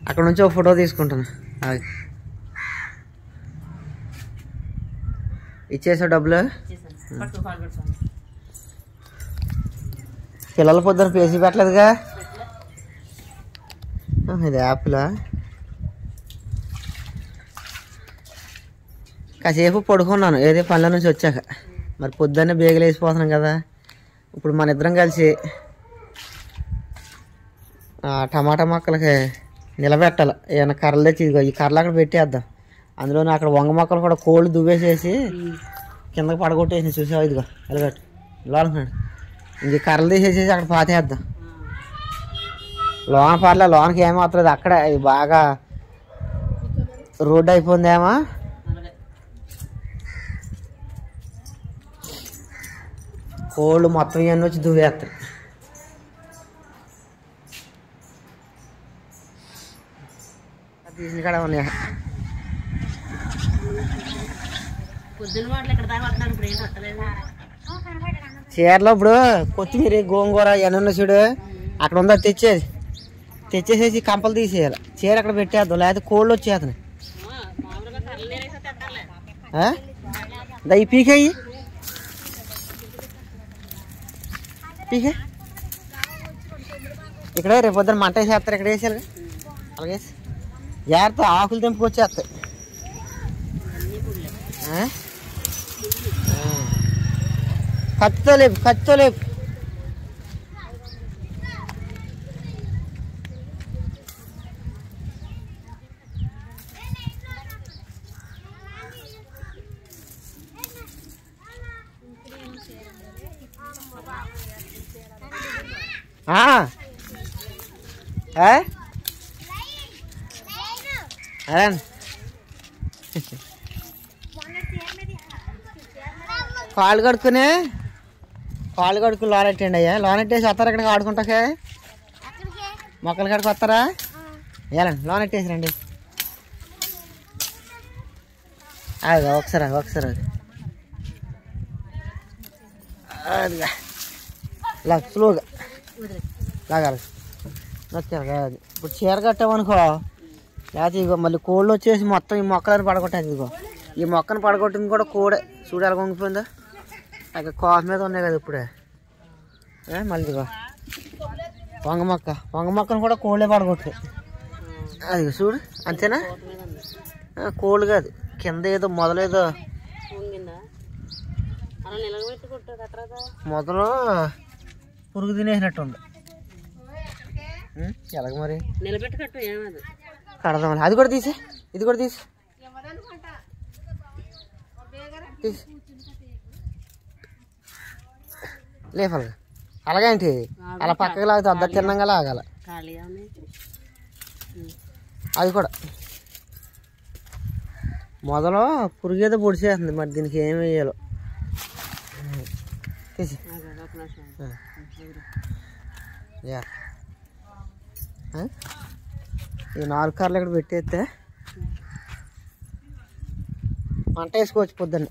అక్కడ నుంచి ఒక ఫోటో తీసుకుంటాను. ఇచ్చేసా డబ్బులు. పిల్లల పొద్దున పేసి పెట్టలేదుగా. ఇది యాపిలా. కాసేపు పడుకున్నాను ఏదో పనుల నుంచి వచ్చాక. మరి పొద్దున్నే బేగలు వేసిపోతున్నాం కదా. ఇప్పుడు మన ఇద్దరం కలిసి టమాటా మొక్కలకి నిలబెట్టాలి. ఏమైనా కర్రలు తెచ్చి ఇదిగో ఈ కర్రలు అక్కడ పెట్టేద్దాం. అందులోనే అక్కడ వంగ మొక్కలు కూడా కోళ్ళు దువ్వేసేసి కిందకి పడగొట్టేసి చూసావు. ఇదిగో ఎలగట్టు లోనుకున్నాడు. ఇంక కర్రలు తీసేసేసి అక్కడ పాతేద్దాం. లోన పర్లే, లోనకి ఏమీ వస్తుంది. అక్కడే బాగా రోడ్డు అయిపోయిందేమో. కోళ్ళు మొత్తం ఇవన్నీ వచ్చి దువ్వేస్తాయి. తీసిన కాడ ఉన్నాయి. చీరలో ఇప్పుడు కొత్తిమీర గోంగూర ఇవన్నీ చూడు అక్కడ ఉందా తెచ్చేసేసి కంపలు తీసేయాలి. చీర అక్కడ పెట్టేద్దాం, లేకపోతే కోళ్ళు వచ్చేస్తున్నాయి. ఈ పీకేయి పీకే ఇక్కడ రేపు పొద్దున మంట వేసేస్తారు. ఇక్కడ వేసేయాలి. అలాగే జాగ్రత్త, ఆకులు తెంపుకొచ్చేస్తాయి. కత్తితో లేపు. కాళ్ళు కడుక్కుని లోనెట్టండి అయ్యా. లోనెట్టేసి వస్తారా ఇక్కడికి ఆడుకుంటాకే? మొక్కల కాడికి వస్తారా? వెళ్ళండి, లోనెట్టేసి రండి. అది ఒకసారి స్లోగా లాగాలి. నచ్చారు. ఇప్పుడు చీర కట్టామనుకో, లేకపోతే ఇగో మళ్ళీ కోళ్ళు వచ్చేసి మొత్తం ఈ మొక్కలను పడగొట్టాను. ఇదిగో ఈ మొక్కను పడగొట్టింది కూడా కోడే. చూడు ఎలా వంగిపోయిందో. అక్కడ కోస మీద ఉన్నాయి కదా ఇప్పుడే. మళ్ళీ ఇదిగో వంగ మొక్కను కూడా కోళ్ళే పడగొట్టాయి. అది చూడు, అంతేనా? కోళ్ళు కాదు, కింద ఏదో మొదలేదో మొదలు పురుగు తినేసినట్టు ఉంది. ఎలాగ మరి కడదాం. అది కూడా తీసి, ఇది కూడా తీసి లేపాలి. అలాగేంటి అలా పక్కకి లాగితే అద్దరు తిన్నాగా లాగాల. అది కూడా మొదలు పురుగేదో పొడిచేస్తుంది. మరి దీనికి ఏమి వేయాలో తీసి. ఈ 4 కార్లు ఇక్కడ పెట్టేస్తే మంట వేసుకోవచ్చు పొద్దున్న.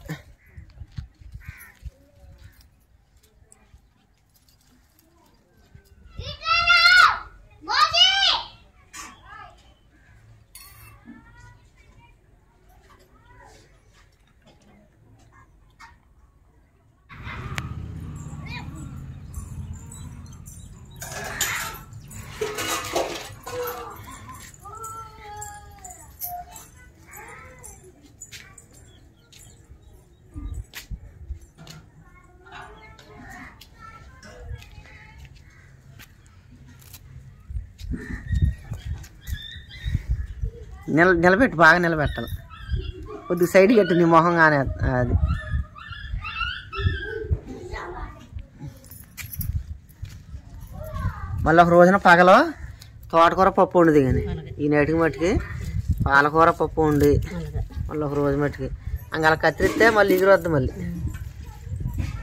నిలబెట్టు, బాగా నిలబెట్టాలి. కొద్దిగా సైడ్ కట్టు నీ మొహం కానీ. అది మళ్ళీ ఒక రోజున పగలో తోటకూర పప్పు వండుది. కానీ ఈ నైటికి మట్టుకి పాలకూర పప్పు వండి మళ్ళీ ఒక రోజు మట్టుకి అలా కత్తిరిస్తే మళ్ళీ ఎగురొద్దు. మళ్ళీ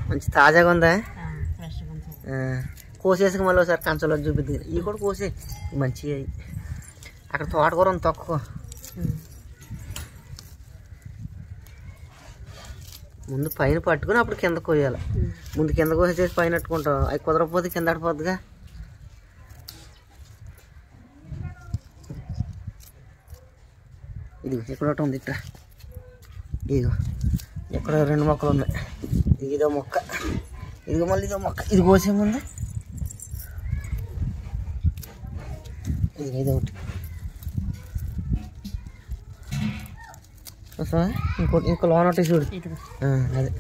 మంచి తాజాగా ఉందా? కోసేసుకు మళ్ళీ ఒకసారి కంచంలో చూపిద్ది. ఇవి కూడా కోసే మంచిగా. అక్కడ తోటకూర ఉంది తక్కువ. ముందు పైన పట్టుకుని అప్పుడు కింద కోయాలి. ముందు కింద కోసేసి పైన పట్టుకుంటావు. అవి కుదరకపోతే కింద పడిపోద్దిగా. ఇదిగో ఇక్కడ ఒకటి ఉంది ఇట్లా, ఇదిగో ఇక్కడ 2 మొక్కలు ఉన్నాయి. ఇదో మొక్క, ఇదిగో మళ్ళీ ఇదో మొక్క. ఇది కోసే ముందు ఇది ఒకటి ఇంకోటి, ఇంకో లోన్ ఒకటి చూడు. అదే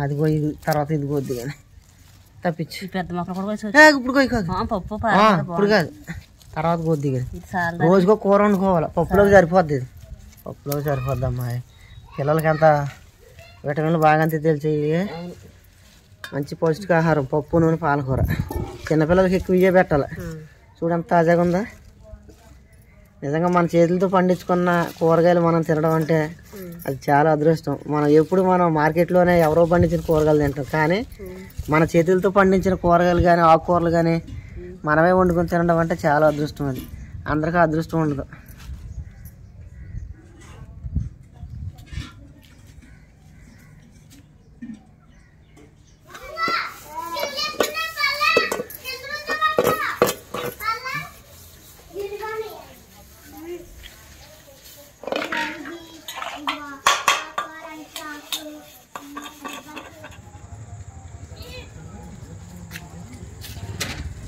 అది పోయి తర్వాత ఇది పోద్ది కానీ తప్పించి పెద్ద మొక్కలు ఇప్పుడు పోయి కాదు, ఇప్పుడు కాదు తర్వాత పోద్ది కానీ రోజుకో కూర వండుకోవాలి. పప్పులోకి సరిపోద్ది, ఇది పప్పులోకి సరిపోద్ది అమ్మాయి. పిల్లలకి ఎంత విటమిన్లు బాగా అంతే తెలిసి మంచి పౌష్టికాహారం. పప్పు, నూనె, పాలకూర. చిన్నపిల్లలకి ఎక్కువ ఇవే పెట్టాలి. చూడంత తాజాగా ఉందా. నిజంగా మన చేతులతో పండించుకున్న కూరగాయలు మనం తినడం అంటే అది చాలా అదృష్టం. మనం మార్కెట్లోనే ఎవరో పండించిన కూరగాయలు తింటాం, కానీ మన చేతులతో పండించిన కూరగాయలు కానీ ఆకుకూరలు కానీ మనమే వండుకొని తినడం అంటే చాలా అదృష్టం. అది అందరికీ అదృష్టం ఉండదు.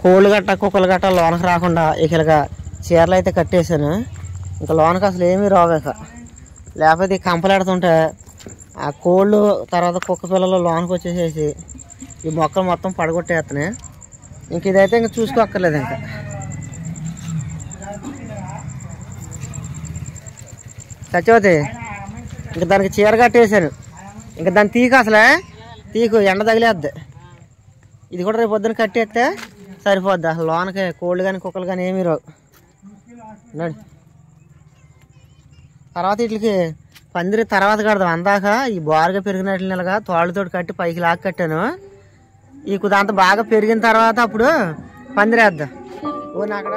కోళ్ళు గట్ట కుక్కలు గట్ట లోనకు రాకుండా ఇక చీరలు అయితే కట్టేశాను. ఇంకా లోనకు అసలు ఏమీ రాగాక, లేకపోతే కంపలాడుతుంటే ఆ కోళ్ళు తర్వాత కుక్క పిల్లలు లోనకు వచ్చేసేసి ఈ మొక్కలు మొత్తం పడగొట్టేస్తున్నాయి. ఇంక ఇదైతే ఇంక చూసుకోక్కర్లేదు. ఇంకా సత్యవతి ఇంక దానికి చీర కట్టేశాను. ఇంకా దాన్ని తీకు, అసలే తీకు, ఎండ తగిలేద్ది. ఇది కూడా రేపు పొద్దున కట్టేస్తే సరిపోద్ది. అసలు లోనకి కోళ్ళు కానీ కుక్కలు కానీ ఏమీ రావు. నడు తర్వాత వీటికి పందిరి తర్వాత కడదాం. అందాక ఈ బారుగా పెరిగినట్లుగా తోళ్ళతోటి కట్టి పైకి లాగి కట్టాను. ఈ దాంతో బాగా పెరిగిన తర్వాత అప్పుడు పందిరేద్దాం. ఓ అక్కడ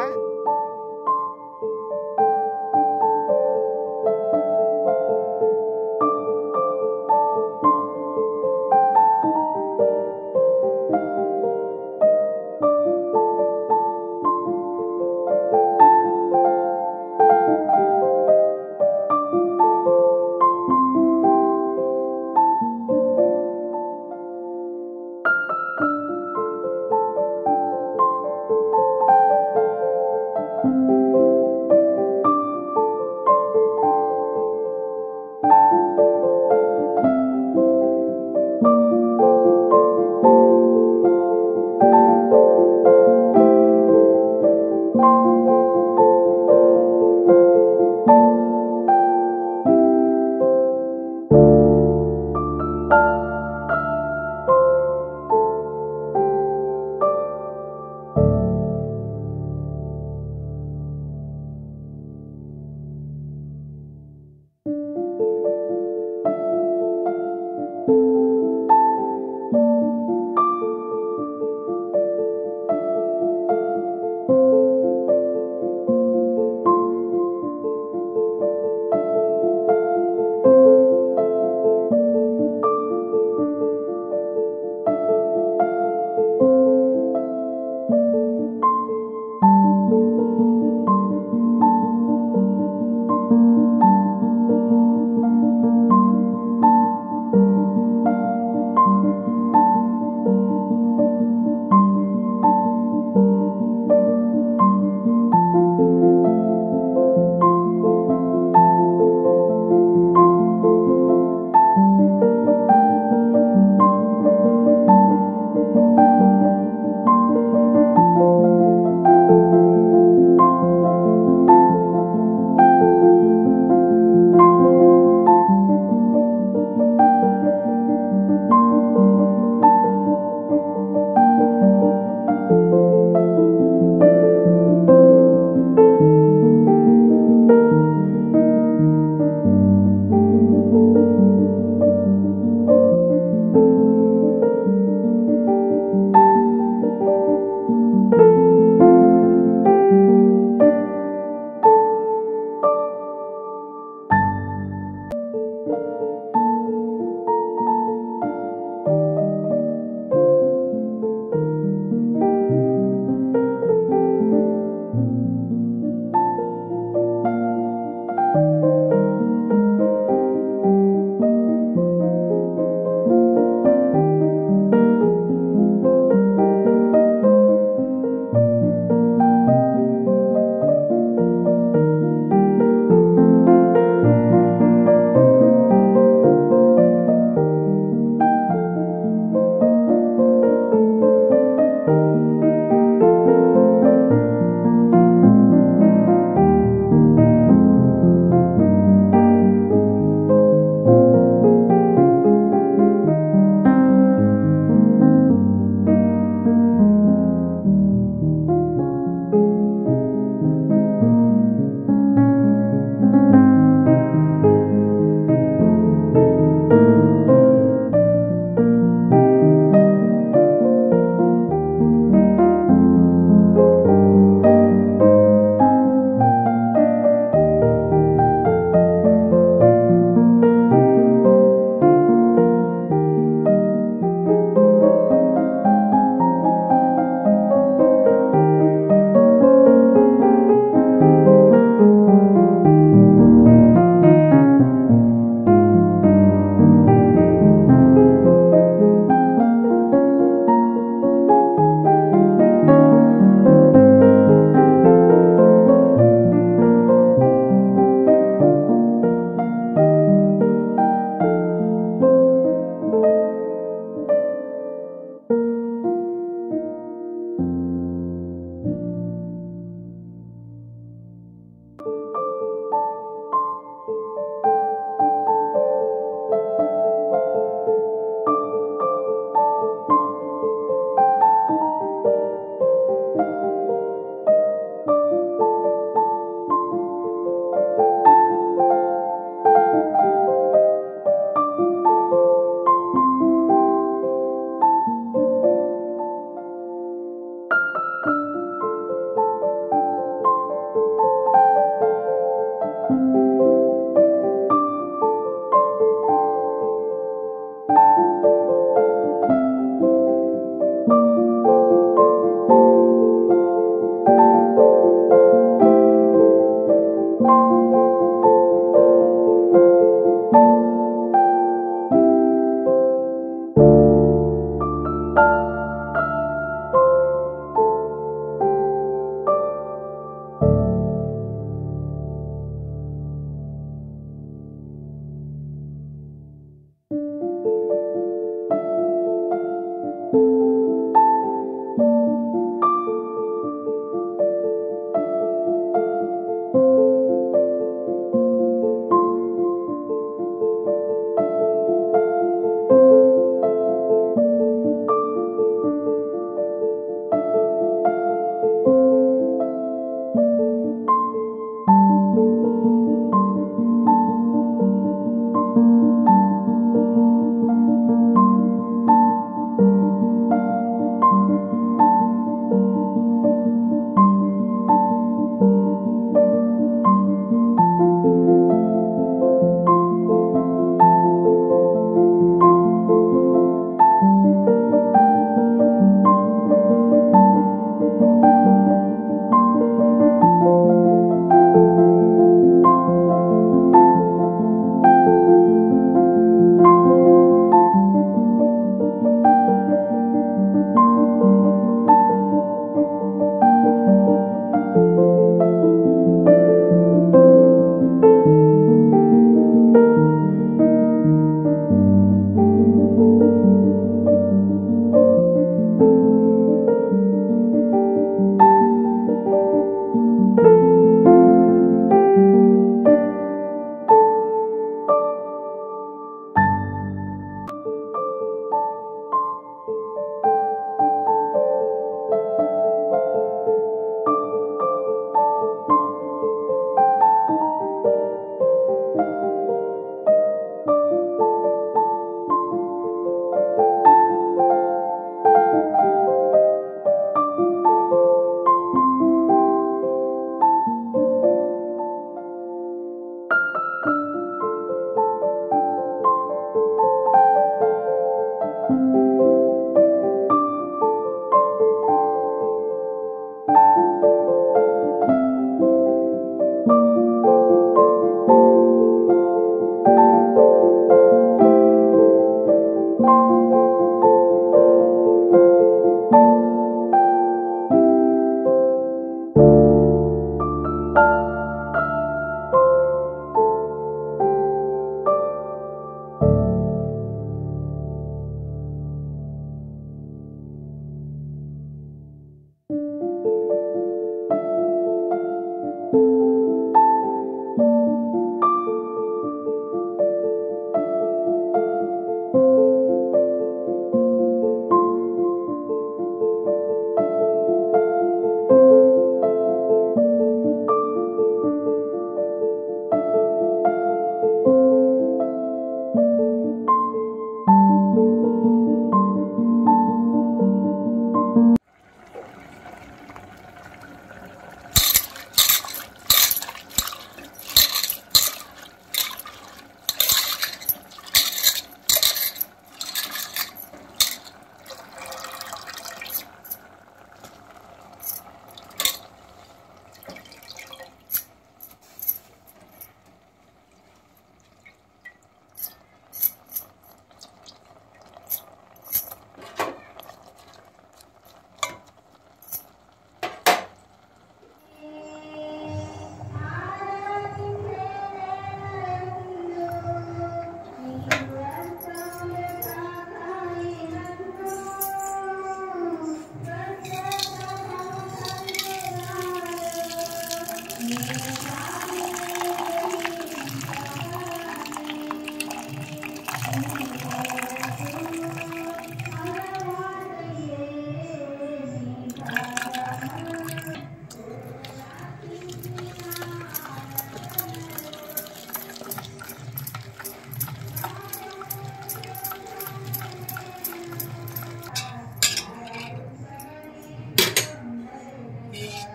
Yeah.